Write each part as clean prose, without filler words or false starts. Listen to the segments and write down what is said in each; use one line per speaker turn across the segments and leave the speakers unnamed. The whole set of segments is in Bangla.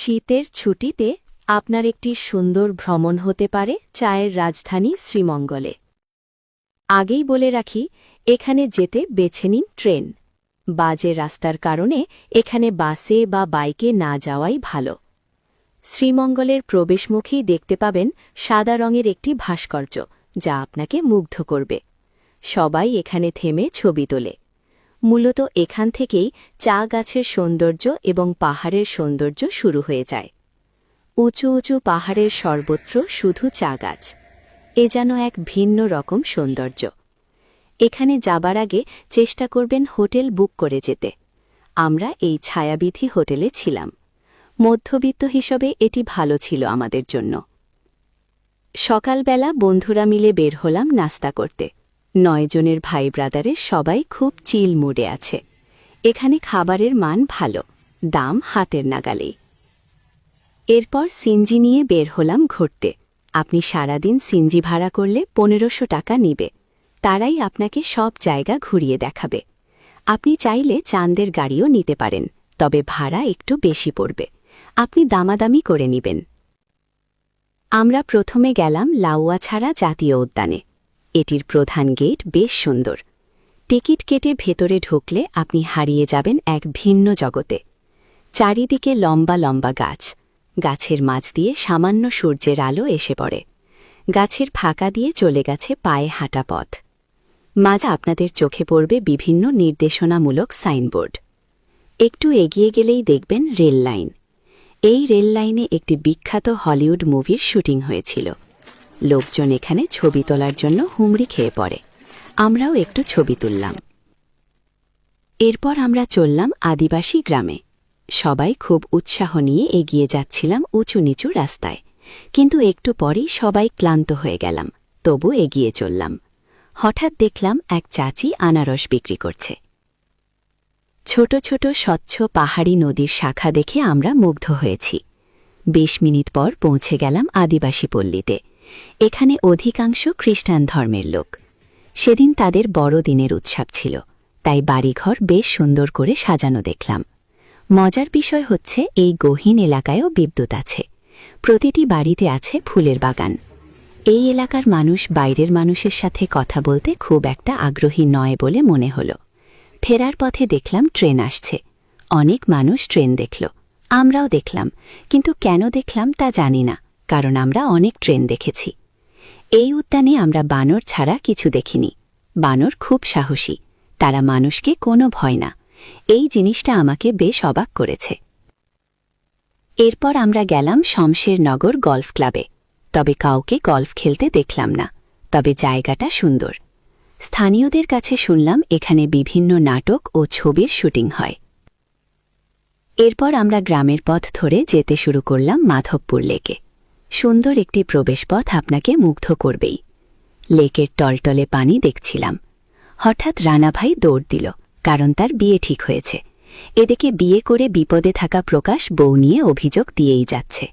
শীতের ছুটিতে আপনার একটি সুন্দর ভ্রমণ হতে পারে চায়ের রাজধানী শ্রীমঙ্গলে। আগেই বলে রাখি, এখানে যেতে বেছে নিন ট্রেন। বাজে রাস্তার কারণে এখানে বাসে বা বাইকে না যাওয়াই ভালো। শ্রীমঙ্গলের প্রবেশমুখেই দেখতে পাবেন সাদা রঙের একটি ভাস্কর্য, যা আপনাকে মুগ্ধ করবে। সবাই এখানে থেমে ছবি তোলে। মূলত এখান থেকেই চা গাছের সৌন্দর্য এবং পাহাড়ের সৌন্দর্য শুরু হয়ে যায়। উঁচু উঁচু পাহাড়ের সর্বত্র শুধু চা গাছ। এ যেন এক ভিন্ন রকম সৌন্দর্য। এখানে যাবার আগে চেষ্টা করবেন হোটেল বুক করে যেতে। আমরা এই ছায়াবিধি হোটেলে ছিলাম। মধ্যবিত্ত হিসেবে এটি ভালো ছিল আমাদের জন্য। সকালবেলা বন্ধুরা মিলে বের হলাম নাস্তা করতে। 9 জনের ভাই ব্রাদারের সবাই খুব চিল মুডে আছে। এখানে খাবারের মান ভালো, দাম হাতের নাগালেই। এরপর সিনজি নিয়ে বের হলাম ঘুরতে। আপনি সারাদিন সিনজি ভাড়া করলে 1500 টাকা নিবে। তারাই আপনাকে সব জায়গা ঘুরিয়ে দেখাবে। আপনি চাইলে চাঁদের গাড়িও নিতে পারেন, তবে ভাড়া একটু বেশি পড়বে। আপনি দামাদামি করে নিবেন। আমরা প্রথমে গেলাম লাউয়াছাড়া জাতীয় উদ্যানে। এটির প্রধান গেট বেশ সুন্দর। টিকিট কেটে ভেতরে ঢুকলে আপনি হারিয়ে যাবেন এক ভিন্ন জগতে। চারিদিকে লম্বা লম্বা গাছ। গাছের মাঝ দিয়ে সামান্য সূর্যের আলো এসে পড়ে। গাছের ফাঁকা দিয়ে চলে গেছে পায়ে হাঁটা পথ। মাঝে আপনাদের চোখে পড়বে বিভিন্ন নির্দেশনামূলক সাইনবোর্ড। একটু এগিয়ে গেলেই দেখবেন রেল লাইন। এই রেল লাইনে একটি বিখ্যাত হলিউড মুভির শুটিং হয়েছিল। লোকজন এখানে ছবি তোলার জন্য হুমড়ি খেয়ে পড়ে। আমরাও একটু ছবি তুললাম। এরপর আমরা চললাম আদিবাসী গ্রামে। সবাই খুব উৎসাহ নিয়ে এগিয়ে যাচ্ছিলাম উঁচু নিচু রাস্তায়, কিন্তু একটু পরেই সবাই ক্লান্ত হয়ে গেলাম, তবু এগিয়ে চললাম। হঠাৎ দেখলাম এক চাচি আনারস বিক্রি করছে। ছোট ছোট স্বচ্ছ পাহাড়ি নদীর শাখা দেখে আমরা মুগ্ধ হয়েছি। 20 মিনিট পর পৌঁছে গেলাম আদিবাসী পল্লীতে। এখানে অধিকাংশ খ্রিস্টান ধর্মের লোক। সেদিন তাদের বড়দিনের উৎসব ছিল, তাই বাড়িঘর বেশ সুন্দর করে সাজানো দেখলাম। মজার বিষয় হচ্ছে এই গহীন এলাকায়ও বিদ্যুৎ আছে। প্রতিটি বাড়িতে আছে ফুলের বাগান। এই এলাকার মানুষ বাইরের মানুষের সাথে কথা বলতে খুব একটা আগ্রহী নয় বলে মনে হল। ফেরার পথে দেখলাম ট্রেন আসছে। অনেক মানুষ ট্রেন দেখল, আমরাও দেখলাম, কিন্তু কেন দেখলাম তা জানি না, কারণ আমরা অনেক ট্রেন দেখেছি। এই উদ্যানে আমরা বানর ছাড়া কিছু দেখিনি। বানর খুব সাহসী, তারা মানুষকে কোনো ভয় না। এই জিনিসটা আমাকে বেশ অবাক করেছে। এরপর আমরা গেলাম শমশেরনগর গল্ফ ক্লাবে। তবে কাউকে গল্ফ খেলতে দেখলাম না, তবে জায়গাটা সুন্দর। স্থানীয়দের কাছে শুনলাম এখানে বিভিন্ন নাটক ও ছবির শুটিং হয়। এরপর আমরা গ্রামের পথ ধরে যেতে শুরু করলাম মাধবপুর লেকে। সুন্দর একটি প্রবেশপথ আপনাকে মুগ্ধ করবেই। লেকের টলটলে পানি দেখছিলাম। হঠাৎ রানাভাই দৌড় দিল, কারণ তার বিয়ে ঠিক হয়েছে। এদিকে বিয়ে করে বিপদে থাকা প্রকাশ বউ নিয়ে অভিযোগ দিয়েই যাচ্ছে।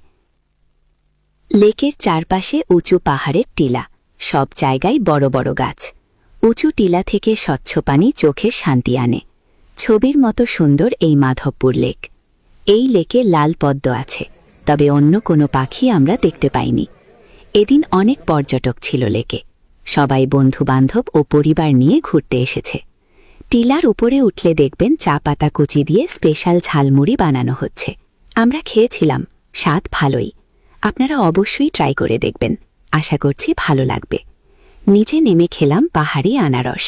লেকের চারপাশে উঁচু পাহাড়ের টিলা, সব জায়গায় বড় বড় গাছ। উঁচু টিলা থেকে স্বচ্ছ পানি চোখের শান্তি আনে। ছবির মতো সুন্দর এই মাধবপুর লেক। এই লেকে লাল পদ্ম আছে, তবে অন্য কোনো পাখি আমরা দেখতে পাইনি। এদিন অনেক পর্যটক ছিল লেকে। সবাই বন্ধুবান্ধব ও পরিবার নিয়ে ঘুরতে এসেছে। টিলার উপরে উঠলে দেখবেন চা পাতা কুচি দিয়ে স্পেশাল ঝালমুড়ি বানানো হচ্ছে। আমরা খেয়েছিলাম, স্বাদ ভালোই। আপনারা অবশ্যই ট্রাই করে দেখবেন, আশা করছি ভালো লাগবে। নিচে নেমে খেলাম পাহাড়ি আনারস।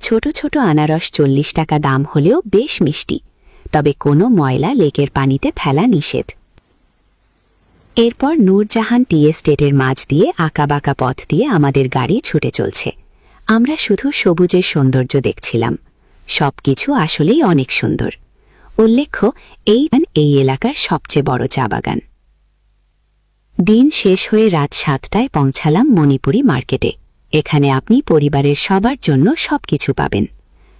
ছোট ছোট আনারস 40 টাকা দাম হলেও বেশ মিষ্টি, তবে কোনো ময়লা লেকের পানিতে ফেলা নিষেধ। এরপর নূরজাহান টি এস্টেটের মাঝ দিয়ে আঁকাবাঁকা পথ দিয়ে আমাদের গাড়ি ছুটে চলছে। আমরা শুধু সবুজের সৌন্দর্য দেখছিলাম। সবকিছু আসলেই অনেক সুন্দর। উল্লেখ্য, এই এলাকার সবচেয়ে বড় চা বাগান। দিন শেষ হয়ে রাত 7টায় পৌঁছালাম মণিপুরি মার্কেটে। এখানে আপনি পরিবারের সবার জন্য সবকিছু পাবেন।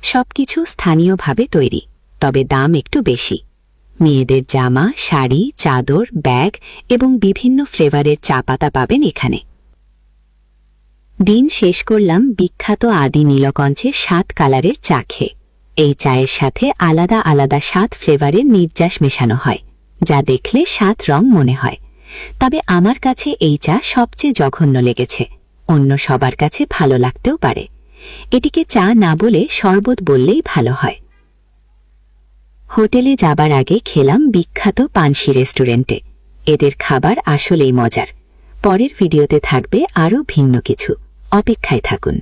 সবকিছু স্থানীয়ভাবে তৈরি, তবে দাম একটু বেশি। মেয়েদের জামা, শাড়ি, চাদর, ব্যাগ এবং বিভিন্ন ফ্লেভারের চা পাতা পাবেন এখানে। দিন শেষ করলাম বিখ্যাত আদি নীলকঞ্চের 7 কালারের চা খেয়ে। এই চায়ের সাথে আলাদা আলাদা 7 ফ্লেভারের নির্যাস মেশানো হয়। যা দেখলে 7 রং মনে হয়। তবে আমার কাছে এই চা সবচেয়ে জঘন্য লেগেছে। অন্য সবার কাছে ভালো লাগতেও পারে। এটিকে চা না বলে শরবত বললেই ভালো হয়। হোটেলে যাবার আগে খেলাম বিখ্যাত পানসি রেস্টুরেন্টে। এদের খাবার আসলেই মজার। পরের ভিডিওতে থাকবে আরও ভিন্ন কিছু। অপেক্ষায় থাকুন।